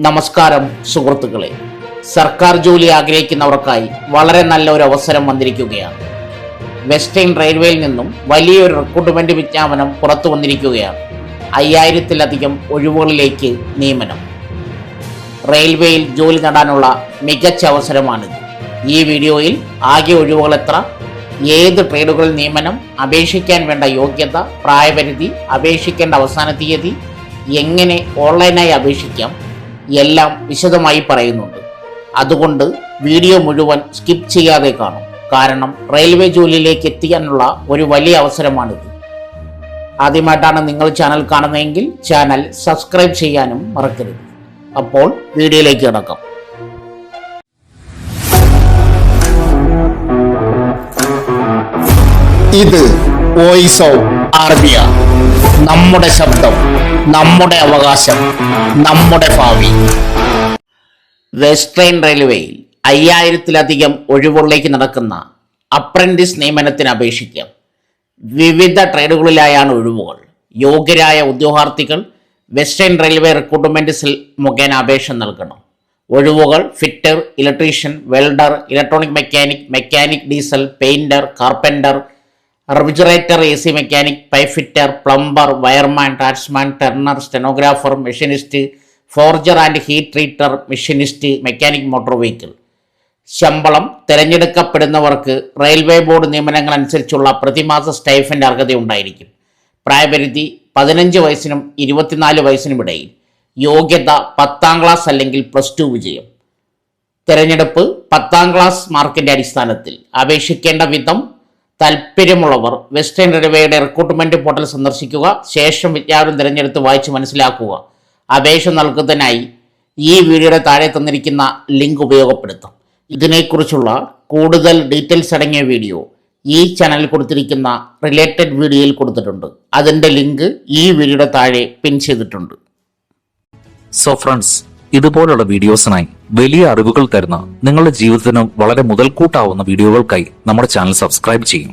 നമസ്കാരം സുഹൃത്തുക്കളെ, സർക്കാർ ജോലി ആഗ്രഹിക്കുന്നവർക്കായി വളരെ നല്ല ഒരു അവസരം വന്നിരിക്കുകയാണ്. വെസ്റ്റേൺ റെയിൽവേയിൽ നിന്നും വലിയൊരു റിക്രൂട്ട്മെന്റ് വിജ്ഞാപനം പുറത്തു വന്നിരിക്കുകയാണ്. 5000-ലധികം ഒഴിവുകളിലേക്ക് നിയമനം. റെയിൽവേയിൽ ജോലി നേടാനുള്ള മികച്ച അവസരമാണിത്. ഈ വീഡിയോയിൽ ആകെ ഒഴിവുകൾ എത്ര, ഏത് ട്രേഡുകളിൽ നിയമനം, അപേക്ഷിക്കാൻ വേണ്ട യോഗ്യത, പ്രായപരിധി, അപേക്ഷിക്കേണ്ട അവസാന തീയതി, എങ്ങനെ ഓൺലൈനായി അപേക്ഷിക്കാം എല്ലാം വിശദമായി പറയുന്നുണ്ട്. അതുകൊണ്ട് വീഡിയോ മുഴുവൻ സ്കിപ്പ് ചെയ്യാതെ കാണും. കാരണം റെയിൽവേ ജോലിയിലേക്ക് എത്തിക്കാനുള്ള ഒരു വലിയ അവസരമാണിത്. ആദ്യമായിട്ടാണ് നിങ്ങൾ ചാനൽ കാണുന്നതെങ്കിൽ ചാനൽ സബ്സ്ക്രൈബ് ചെയ്യാനും മറക്കരുത്. അപ്പോൾ വീഡിയോയിലേക്ക് കിടക്കാം. ഇത് വോയിസ് ഓഫ് ആർബിയ. നമ്മുടെ ശബ്ദം, നമ്മുടെ അവകാശം, നമ്മുടെ ഭാവി. വെസ്റ്റേൺ റെയിൽവേയിൽ 5000-ലധികം ഒഴിവുകളിലേക്ക് നടക്കുന്ന അപ്രന്റീസ് നിയമനത്തിന് അപേക്ഷിക്കാം. വിവിധ ട്രേഡുകളിലായാണ് ഒഴിവുകൾ. യോഗ്യരായ ഉദ്യോഗാർത്ഥികൾ വെസ്റ്റേൺ റെയിൽവേ റിക്രൂട്ട്മെന്റ് സെൽ മുഖേന അപേക്ഷ നൽകണം. ഒഴിവുകൾ: fitter, electrician, welder, electronic mechanic, mechanic diesel, painter, carpenter, refrigerator, AC mechanic, pipe fitter, plumber, wireman, draughtsman, turner, stenographer, machinist, forger and heat treater, machinist, mechanic motor vehicle. ശമ്പളം: തിരഞ്ഞെടുക്കപ്പെടുന്നവർക്ക് railway board നിയമനങ്ങൾ അനുസരിച്ചുള്ള പ്രതിമാസ stipend അർഹതയുണ്ടായിരിക്കും. പ്രായപരിധി 15 വയസ്സിനും 24 വയസ്സിനും ഇടയിൽ. യോഗ്യത: 10ാം ക്ലാസ് അല്ലെങ്കിൽ +2 വിജയം. തിരഞ്ഞെടുപ്പ് 10ാം ക്ലാസ് മാർക്കിന്റെ അടിസ്ഥാനത്തിൽ. അപേക്ഷിക്കേണ്ട വിധം: താൽപ്പര്യമുള്ളവർ വെസ്റ്റേൺ റെയിൽവേയുടെ റിക്രൂട്ട്മെന്റ് പോർട്ടൽ സന്ദർശിക്കുക. ശേഷം വിജ്ഞാപനം തിരഞ്ഞെടുത്ത് വായിച്ച് മനസ്സിലാക്കുക. അപേക്ഷ നൽകുന്നതിനായി ഈ വീഡിയോയുടെ താഴെ തന്നിരിക്കുന്ന ലിങ്ക് ഉപയോഗപ്പെടുത്തും. ഇതിനെക്കുറിച്ചുള്ള കൂടുതൽ ഡീറ്റെയിൽസ് അടങ്ങിയ വീഡിയോ ഈ ചാനലിൽ കൊടുത്തിരിക്കുന്ന റിലേറ്റഡ് വീഡിയോയിൽ കൊടുത്തിട്ടുണ്ട്. അതിൻ്റെ ലിങ്ക് ഈ വീഡിയോയുടെ താഴെ പിൻ ചെയ്തിട്ടുണ്ട്. സോ ഫ്രണ്ട്സ്, ഇതുപോലുള്ള വീഡിയോസിനായി വലിയ അറിവുകൾ തരുന്ന നിങ്ങളുടെ ജീവിതത്തിന് വളരെ മുതൽക്കൂട്ടാവുന്ന വീഡിയോകൾക്കായി നമ്മുടെ ചാനൽ സബ്സ്ക്രൈബ് ചെയ്യും.